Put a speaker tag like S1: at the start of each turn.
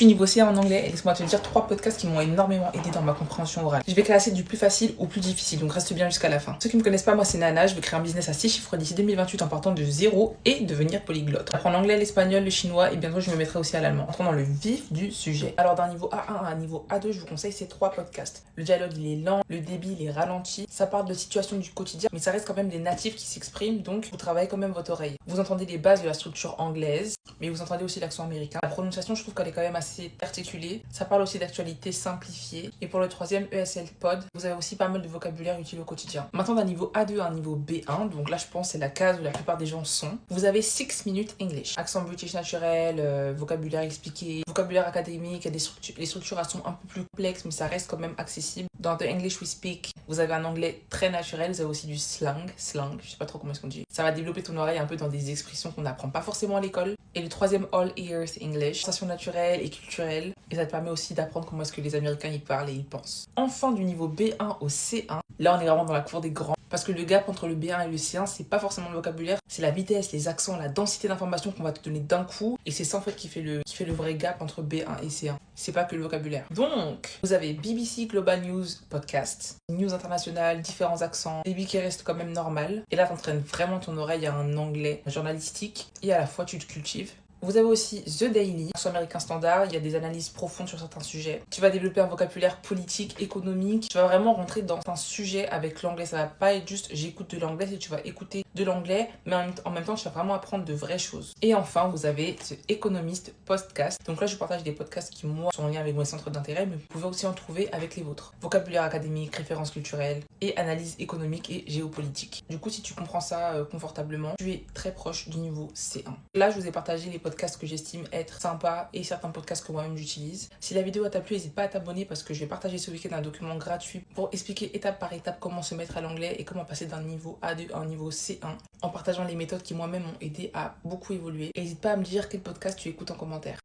S1: Fini bosser en anglais et laisse-moi te dire 3 podcasts qui m'ont énormément aidé dans ma compréhension orale. Je vais classer du plus facile au plus difficile, donc reste bien jusqu'à la fin. Ceux qui me connaissent pas, moi c'est Nana, je vais créer un business à 6 chiffres d'ici 2028 en partant de zéro et devenir polyglotte. Apprendre l'anglais, l'espagnol, le chinois et bientôt je me mettrai aussi à l'allemand. Entrons dans le vif du sujet. Alors d'un niveau A1 à un niveau A2, je vous conseille ces 3 podcasts. Le dialogue il est lent, le débit il est ralenti, ça parle de situations du quotidien, mais ça reste quand même des natifs qui s'expriment, donc vous travaillez quand même votre oreille. Vous entendez les bases de la structure anglaise, mais vous entendez aussi l'accent américain. La prononciation, je trouve qu'elle est quand même assez articulée. Ça parle aussi d'actualité simplifiée. Et pour le troisième, ESL Pod, vous avez aussi pas mal de vocabulaire utile au quotidien. Maintenant, d'un niveau A2 à un niveau B1, donc là, je pense c'est la case où la plupart des gens sont. Vous avez 6 minutes English. Accent british naturel, vocabulaire expliqué, vocabulaire académique, il y a les structurations un peu plus complexes, mais ça reste quand même accessible. Dans The English We Speak, vous avez un anglais très naturel, vous avez aussi du slang, je sais pas trop comment est-ce qu'on dit. Ça va développer ton oreille un peu dans des expressions qu'on n'apprend pas forcément à l'école. Et le troisième, All Ears English, sensation naturelle et culturelle. Et ça te permet aussi d'apprendre comment est-ce que les Américains y parlent et y pensent. Enfin, du niveau B1 au C1, là on est vraiment dans la cour des grands. Parce que le gap entre le B1 et le C1, c'est pas forcément le vocabulaire, c'est la vitesse, les accents, la densité d'informations qu'on va te donner d'un coup. Et c'est ça en fait qui fait le vrai gap entre B1 et C1. C'est pas que le vocabulaire. Donc, vous avez BBC Global News Podcast, news internationales, différents accents, débit qui reste quand même normal. Et là, t'entraînes vraiment ton oreille à un anglais journalistique et à la fois tu te cultives. Vous avez aussi The Daily, sur américain standard, il y a des analyses profondes sur certains sujets. Tu vas développer un vocabulaire politique, économique, tu vas vraiment rentrer dans un sujet avec l'anglais. Ça va pas être juste j'écoute de l'anglais, c'est tu vas écouter de l'anglais, mais en même temps tu vas vraiment apprendre de vraies choses. Et enfin, vous avez The Economist Podcast. Donc là, je partage des podcasts qui, moi, sont en lien avec mes centres d'intérêt, mais vous pouvez aussi en trouver avec les vôtres. Vocabulaire académique, références culturelles et analyse économique et géopolitique. Du coup, si tu comprends ça confortablement, tu es très proche du niveau C1. Là, je vous ai partagé les podcasts que j'estime être sympas et certains podcasts que moi-même j'utilise. Si la vidéo t'a plu, n'hésite pas à t'abonner parce que je vais partager ce week-end un document gratuit pour expliquer étape par étape comment se mettre à l'anglais et comment passer d'un niveau A2 à un niveau C1 en partageant les méthodes qui moi-même m'ont aidé à beaucoup évoluer. Et n'hésite pas à me dire quel podcast tu écoutes en commentaire.